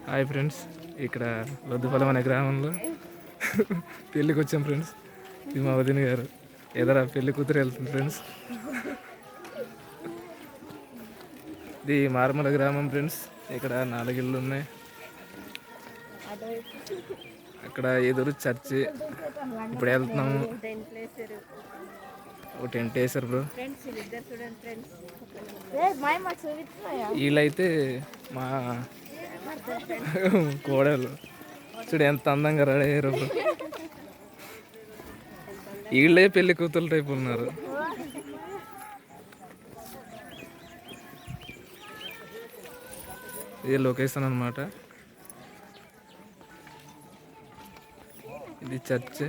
Hi friends, ఇక్కడ లొద్దుపల్లం అనే గ్రామంలో పెళ్ళికి వచ్చాం ఫ్రెండ్స్. ఇది మా వదిన గారు, ఎదరా పెళ్లి కూతురు వెళ్తుంది ఫ్రెండ్స్. ఇది మారుమల గ్రామం ఫ్రెండ్స్. ఇక్కడ 4 ఇళ్ళు ఉన్నాయి. అక్కడ ఎదురు చర్చి. ఇప్పుడు వెళ్తున్నాము. ఒక టెంట్ వేసారు బ్రో. వీళ్ళైతే మా కోడలు. చూడు ఎంత అందంగా రెడీ అయ్యారు బ్రో. వీళ్ళే పెళ్లి కూతురు టైపు ఉన్నారు. ఇది లొకేషన్ అన్నమాట. ఇది చర్చ్.